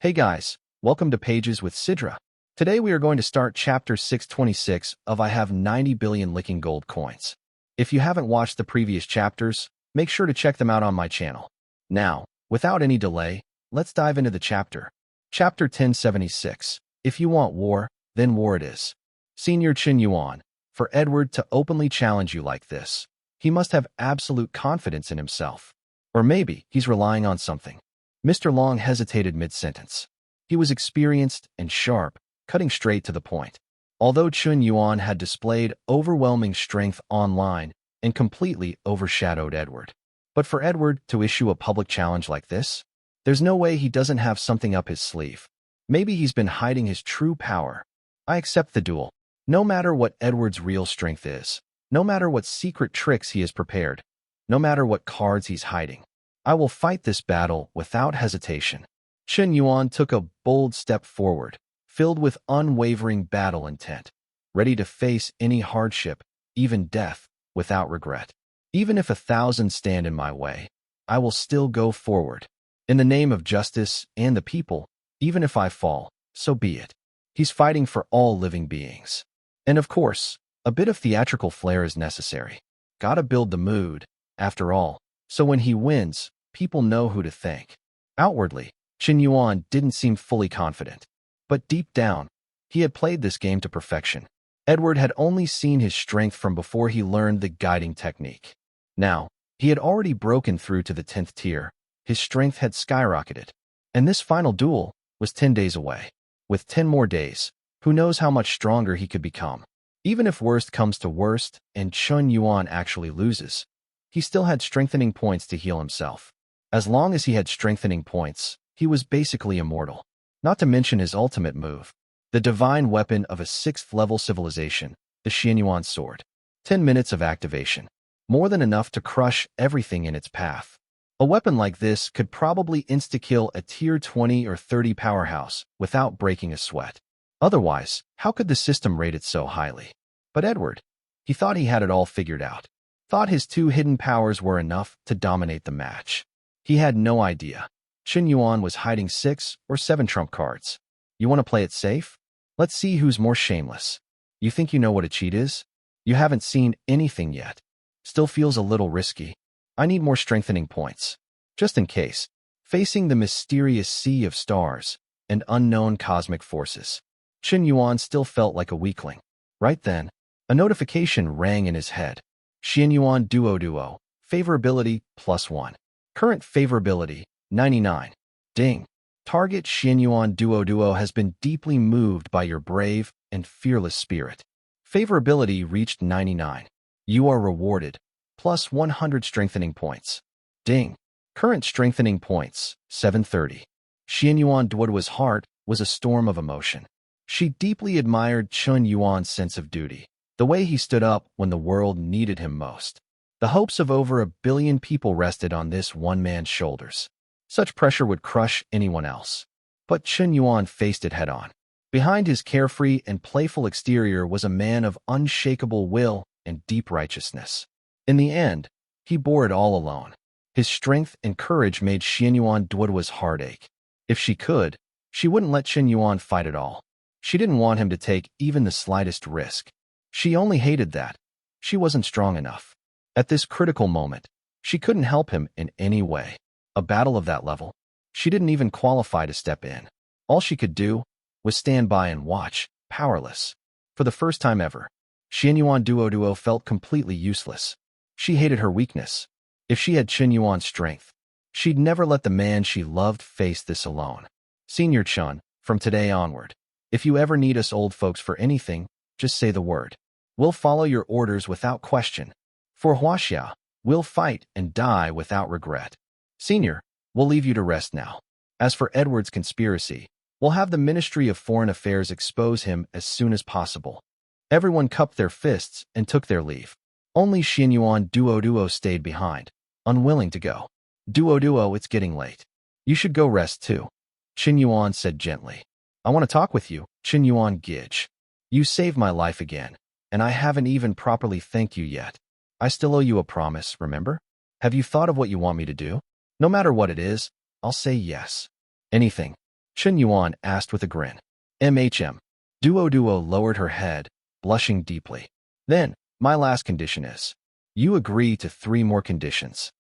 Hey guys, welcome to Pages with Sidra. Today we are going to start chapter 626 of I Have 90 Billion Licking Gold Coins. If you haven't watched the previous chapters, make sure to check them out on my channel. Now, without any delay, let's dive into the chapter. Chapter 1076. If you want war, then war it is. Senior Qian Yuan, for Edward to openly challenge you like this, he must have absolute confidence in himself. Or maybe he's relying on something. Mr. Long hesitated mid-sentence. He was experienced and sharp, cutting straight to the point. Although Qian Yuan had displayed overwhelming strength online and completely overshadowed Edward. But for Edward to issue a public challenge like this, there's no way he doesn't have something up his sleeve. Maybe he's been hiding his true power. I accept the duel. No matter what Edward's real strength is, no matter what secret tricks he has prepared, no matter what cards he's hiding, I will fight this battle without hesitation. Qian Yuan took a bold step forward, filled with unwavering battle intent, ready to face any hardship, even death, without regret. Even if 1,000 stand in my way, I will still go forward. In the name of justice and the people, even if I fall, so be it. He's fighting for all living beings. And of course, a bit of theatrical flair is necessary. Gotta build the mood, after all. So when he wins, people know who to thank. Outwardly, Qian Yuan didn't seem fully confident. But deep down, he had played this game to perfection. Edward had only seen his strength from before he learned the guiding technique. Now, he had already broken through to the 10th tier. His strength had skyrocketed. And this final duel was 10 days away. With 10 more days, who knows how much stronger he could become. Even if worst comes to worst and Qian Yuan actually loses, he still had strengthening points to heal himself. As long as he had strengthening points, he was basically immortal. Not to mention his ultimate move, the divine weapon of a 6th-level civilization, the Qian Yuan sword. 10 minutes of activation. More than enough to crush everything in its path. A weapon like this could probably insta-kill a tier 20 or 30 powerhouse without breaking a sweat. Otherwise, how could the system rate it so highly? But Edward, he thought he had it all figured out. Thought his 2 hidden powers were enough to dominate the match. He had no idea. Qian Yuan was hiding 6 or 7 trump cards. You want to play it safe? Let's see who's more shameless. You think you know what a cheat is? You haven't seen anything yet. Still feels a little risky. I need more strengthening points. Just in case. Facing the mysterious sea of stars and unknown cosmic forces. Qian Yuan still felt like a weakling. Right then, a notification rang in his head. Qian Yuan Duo, favorability +1. Current favorability, 99. Ding. Target Qian Yuan Duo has been deeply moved by your brave and fearless spirit. Favorability reached 99. You are rewarded, +100 strengthening points. Ding. Current strengthening points, 730. Qian Yuan Duo's heart was a storm of emotion. She deeply admired Qian Yuan's sense of duty. The way he stood up when the world needed him most. The hopes of over 1 billion people rested on this one man's shoulders. Such pressure would crush anyone else. But Qian Yuan faced it head-on. Behind his carefree and playful exterior was a man of unshakable will and deep righteousness. In the end, he bore it all alone. His strength and courage made Qian Yuan Duo's heart ache. If she could, she wouldn't let Qian Yuan fight at all. She didn't want him to take even the slightest risk. She only hated that. She wasn't strong enough. At this critical moment, she couldn't help him in any way. A battle of that level, she didn't even qualify to step in. All she could do was stand by and watch, powerless. For the first time ever, Qian Yuan Duo felt completely useless. She hated her weakness. If she had Qian Yuan's strength, she'd never let the man she loved face this alone. Senior Qian, from today onward, if you ever need us old folks for anything, just say the word. We'll follow your orders without question. For Huaxia, we'll fight and die without regret. Senior, we'll leave you to rest now. As for Edward's conspiracy, we'll have the Ministry of Foreign Affairs expose him as soon as possible. Everyone cupped their fists and took their leave. Only Qian Yuan Duo stayed behind, unwilling to go. Duo, it's getting late. You should go rest too. Qian Yuan said gently. I want to talk with you, Qian Yuan Gij. You saved my life again, and I haven't even properly thanked you yet. I still owe you a promise, remember? Have you thought of what you want me to do? No matter what it is, I'll say yes. Anything. Chen Yuan asked with a grin. Duo lowered her head, blushing deeply. Then, my last condition is, you agree to 3 more conditions.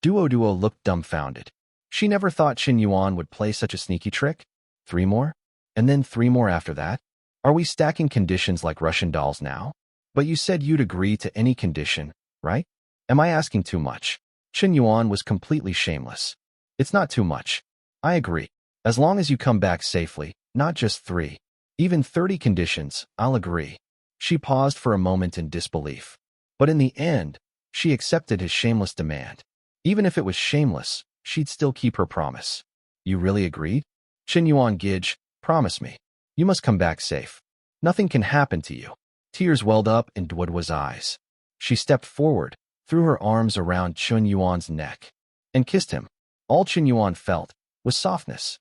Duo looked dumbfounded. She never thought Chen Yuan would play such a sneaky trick. 3 more? And then 3 more after that? Are we stacking conditions like Russian dolls now? But you said you'd agree to any condition, right? Am I asking too much? Chen Yuan was completely shameless. It's not too much. I agree. As long as you come back safely, not just 3. Even 30 conditions, I'll agree. She paused for a moment in disbelief. But in the end, she accepted his shameless demand. Even if it was shameless, she'd still keep her promise. You really agreed? Chen Yuan Gij, promise me. You must come back safe. Nothing can happen to you. Tears welled up in Duoduo's eyes. She stepped forward, threw her arms around Chen Yuan's neck, and kissed him. All Chen Yuan felt was softness.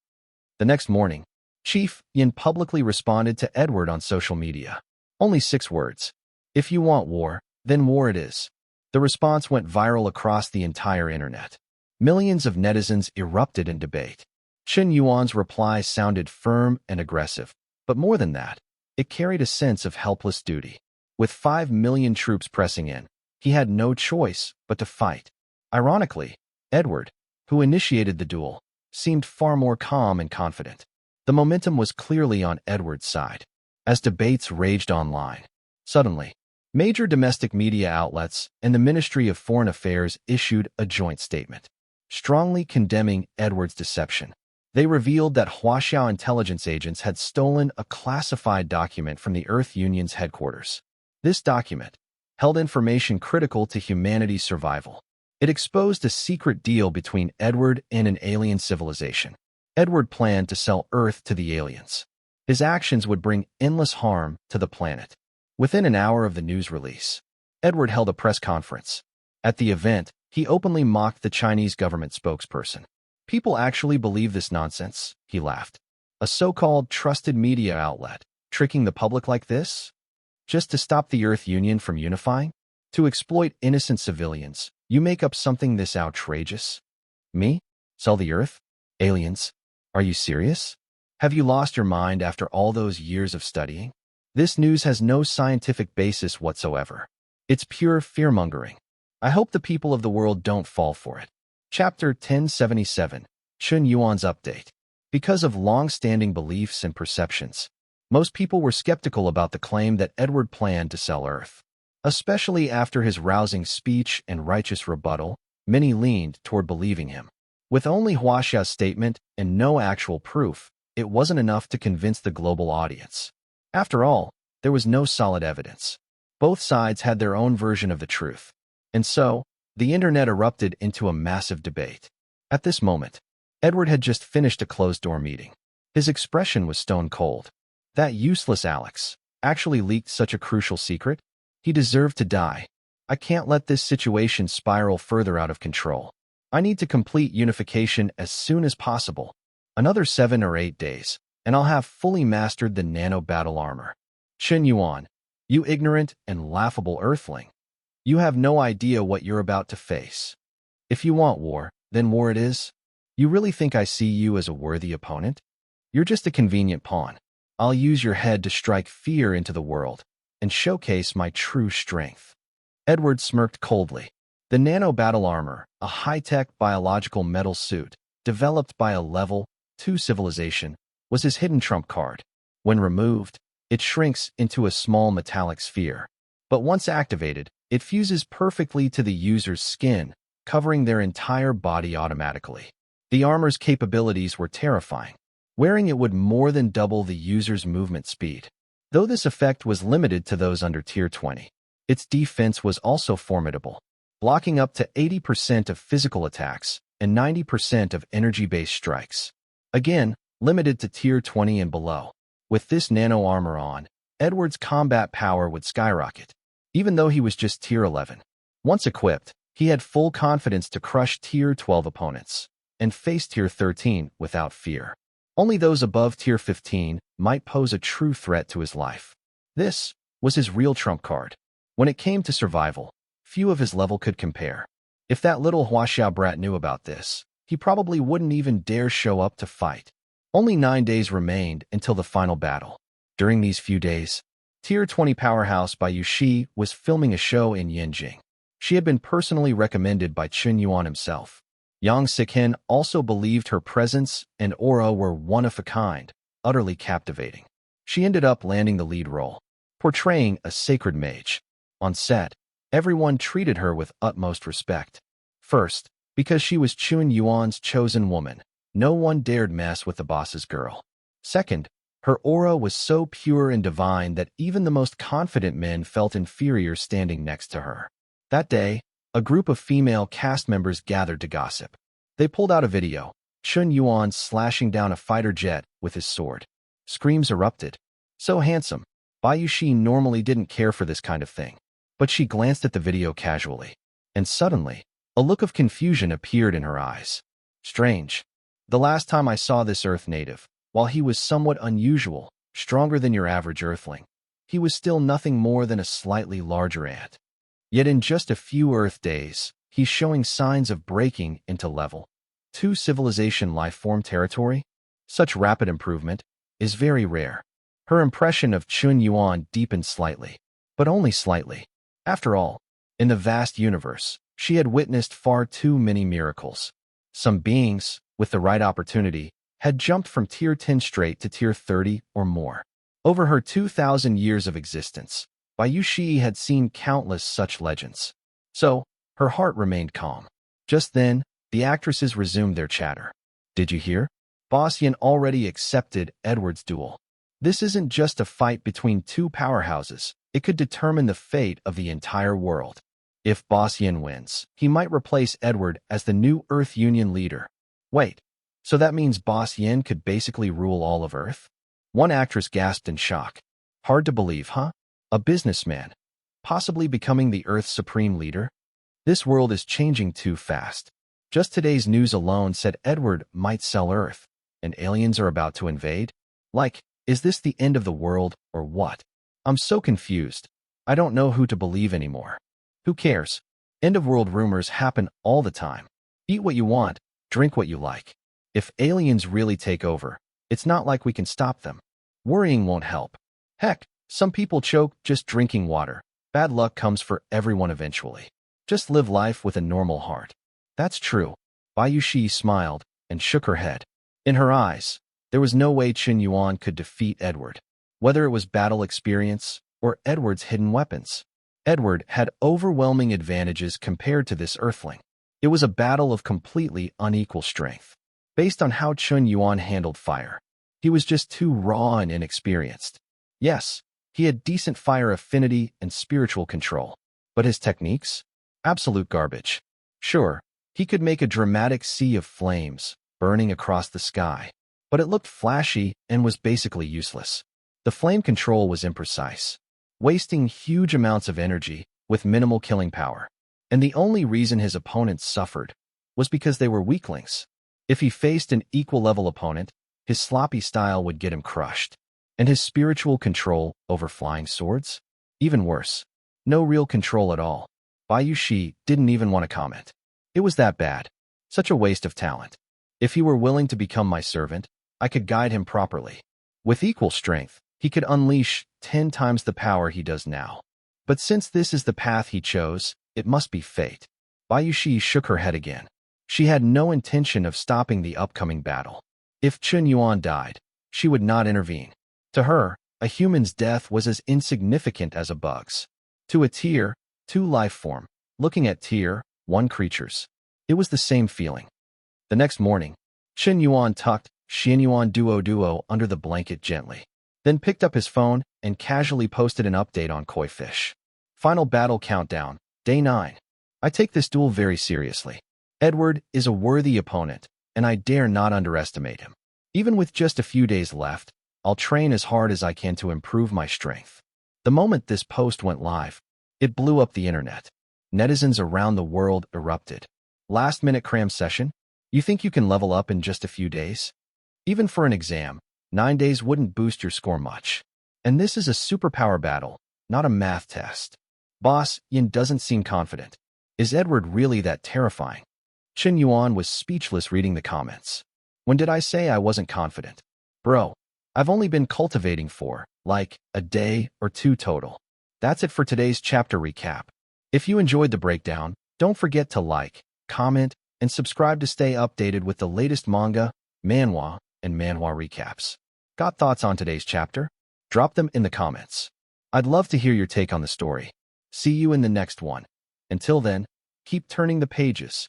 The next morning, Chief Yin publicly responded to Edward on social media. Only 6 words. If you want war, then war it is. The response went viral across the entire internet. Millions of netizens erupted in debate. Chen Yuan's reply sounded firm and aggressive, but more than that, it carried a sense of helpless duty. With 5 million troops pressing in, he had no choice but to fight. Ironically, Edward, who initiated the duel, seemed far more calm and confident. The momentum was clearly on Edward's side. As debates raged online, suddenly, major domestic media outlets and the Ministry of Foreign Affairs issued a joint statement, strongly condemning Edward's deception. They revealed that Huaxiao intelligence agents had stolen a classified document from the Earth Union's headquarters. This document held information critical to humanity's survival. It exposed a secret deal between Edward and an alien civilization. Edward planned to sell Earth to the aliens. His actions would bring endless harm to the planet. Within an hour of the news release, Edward held a press conference. At the event, he openly mocked the Chinese government spokesperson. People actually believe this nonsense, he laughed. A so-called trusted media outlet, tricking the public like this? Just to stop the Earth Union from unifying? To exploit innocent civilians, you make up something this outrageous? Me? Sell the Earth? Aliens? Are you serious? Have you lost your mind after all those years of studying? This news has no scientific basis whatsoever. It's pure fear-mongering. I hope the people of the world don't fall for it. Chapter 1077, Chen Yuan's Update. Because of long-standing beliefs and perceptions, most people were skeptical about the claim that Edward planned to sell Earth. Especially after his rousing speech and righteous rebuttal, many leaned toward believing him. With only Huaxia's statement and no actual proof, it wasn't enough to convince the global audience. After all, there was no solid evidence. Both sides had their own version of the truth. And so, the internet erupted into a massive debate. At this moment, Edward had just finished a closed-door meeting. His expression was stone cold. That useless Alex actually leaked such a crucial secret? He deserved to die. I can't let this situation spiral further out of control. I need to complete unification as soon as possible. Another 7 or 8 days, and I'll have fully mastered the nano battle armor. Chen Yuan, you ignorant and laughable earthling. You have no idea what you're about to face. If you want war, then war it is. You really think I see you as a worthy opponent? You're just a convenient pawn. I'll use your head to strike fear into the world and showcase my true strength. Edward smirked coldly. The nano battle armor, a high-tech biological metal suit, developed by a level 2 civilization, was his hidden trump card. When removed, it shrinks into a small metallic sphere. But once activated, it fuses perfectly to the user's skin, covering their entire body automatically. The armor's capabilities were terrifying. Wearing it would more than double the user's movement speed. Though this effect was limited to those under Tier 20, its defense was also formidable, blocking up to 80% of physical attacks and 90% of energy-based strikes. Again, limited to Tier 20 and below. With this nano armor on, Edward's combat power would skyrocket, even though he was just Tier 11. Once equipped, he had full confidence to crush Tier 12 opponents and face Tier 13 without fear. Only those above Tier 15 might pose a true threat to his life. This was his real trump card. When it came to survival, few of his level could compare. If that little Huaxiao brat knew about this, he probably wouldn't even dare show up to fight. Only 9 days remained until the final battle. During these few days, Tier 20 powerhouse Bai Yuxi was filming a show in Yanjing. She had been personally recommended by Chen Yuan himself. Yang Sikin also believed her presence and aura were one of a kind, utterly captivating. She ended up landing the lead role, portraying a sacred mage. On set, everyone treated her with utmost respect. First, because she was Chen Yuan's chosen woman, no one dared mess with the boss's girl. Second, her aura was so pure and divine that even the most confident men felt inferior standing next to her. That day, a group of female cast members gathered to gossip. They pulled out a video, Chen Yuan slashing down a fighter jet with his sword. Screams erupted. So handsome. Bai Yuxi normally didn't care for this kind of thing. But she glanced at the video casually. And suddenly, a look of confusion appeared in her eyes. Strange. The last time I saw this Earth native, while he was somewhat unusual, stronger than your average Earthling, he was still nothing more than a slightly larger ant. Yet in just a few Earth days, he's showing signs of breaking into level 2 civilization life-form territory. Such rapid improvement is very rare. Her impression of Chen Yuan deepened slightly, but only slightly. After all, in the vast universe, she had witnessed far too many miracles. Some beings, with the right opportunity, had jumped from Tier 10 straight to Tier 30 or more. Over her 2,000 years of existence, Bai Yuxi had seen countless such legends. So, her heart remained calm. Just then, the actresses resumed their chatter. Did you hear? Boss Yin already accepted Edward's duel. This isn't just a fight between two powerhouses. It could determine the fate of the entire world. If Boss Yin wins, he might replace Edward as the new Earth Union leader. Wait, so that means Boss Yin could basically rule all of Earth? One actress gasped in shock. Hard to believe, huh? A businessman, possibly becoming the Earth's supreme leader? This world is changing too fast. Just today's news alone said Edward might sell Earth, and aliens are about to invade? Like, is this the end of the world, or what? I'm so confused. I don't know who to believe anymore. Who cares? End-of-world rumors happen all the time. Eat what you want, drink what you like. If aliens really take over, it's not like we can stop them. Worrying won't help. Heck, some people choke just drinking water. Bad luck comes for everyone eventually. Just live life with a normal heart. That's true. Bai Yuxi smiled and shook her head. In her eyes, there was no way Chen Yuan could defeat Edward. Whether it was battle experience or Edward's hidden weapons, Edward had overwhelming advantages compared to this Earthling. It was a battle of completely unequal strength. Based on how Chen Yuan handled fire, he was just too raw and inexperienced. Yes, he had decent fire affinity and spiritual control, but his techniques? Absolute garbage. Sure, he could make a dramatic sea of flames burning across the sky, but it looked flashy and was basically useless. The flame control was imprecise, wasting huge amounts of energy with minimal killing power. And the only reason his opponents suffered was because they were weaklings. If he faced an equal-level opponent, his sloppy style would get him crushed. And his spiritual control over flying swords? Even worse. No real control at all. Bai Yuxi didn't even want to comment. It was that bad. Such a waste of talent. If he were willing to become my servant, I could guide him properly. With equal strength, he could unleash 10 times the power he does now. But since this is the path he chose, it must be fate. Bai Yuxi shook her head again. She had no intention of stopping the upcoming battle. If Chen Yuan died, she would not intervene. To her, a human's death was as insignificant as a bug's. To a Tier 2 life form, looking at Tier 1 creatures, it was the same feeling. The next morning, Chen Yuan tucked Xian Yuan Duo under the blanket gently, then picked up his phone and casually posted an update on Koi Fish. Final battle countdown, day 9. I take this duel very seriously. Edward is a worthy opponent, and I dare not underestimate him. Even with just a few days left, I'll train as hard as I can to improve my strength. The moment this post went live, it blew up the internet. Netizens around the world erupted. Last-minute cram session? You think you can level up in just a few days? Even for an exam, 9 days wouldn't boost your score much. And this is a superpower battle, not a math test. Boss Yin doesn't seem confident. Is Edward really that terrifying? Chen Yuan was speechless reading the comments. When did I say I wasn't confident? Bro, I've only been cultivating for, like, a day or two total. That's it for today's chapter recap. If you enjoyed the breakdown, don't forget to like, comment, and subscribe to stay updated with the latest manga, manhwa, and manhwa recaps. Got thoughts on today's chapter? Drop them in the comments. I'd love to hear your take on the story. See you in the next one. Until then, keep turning the pages.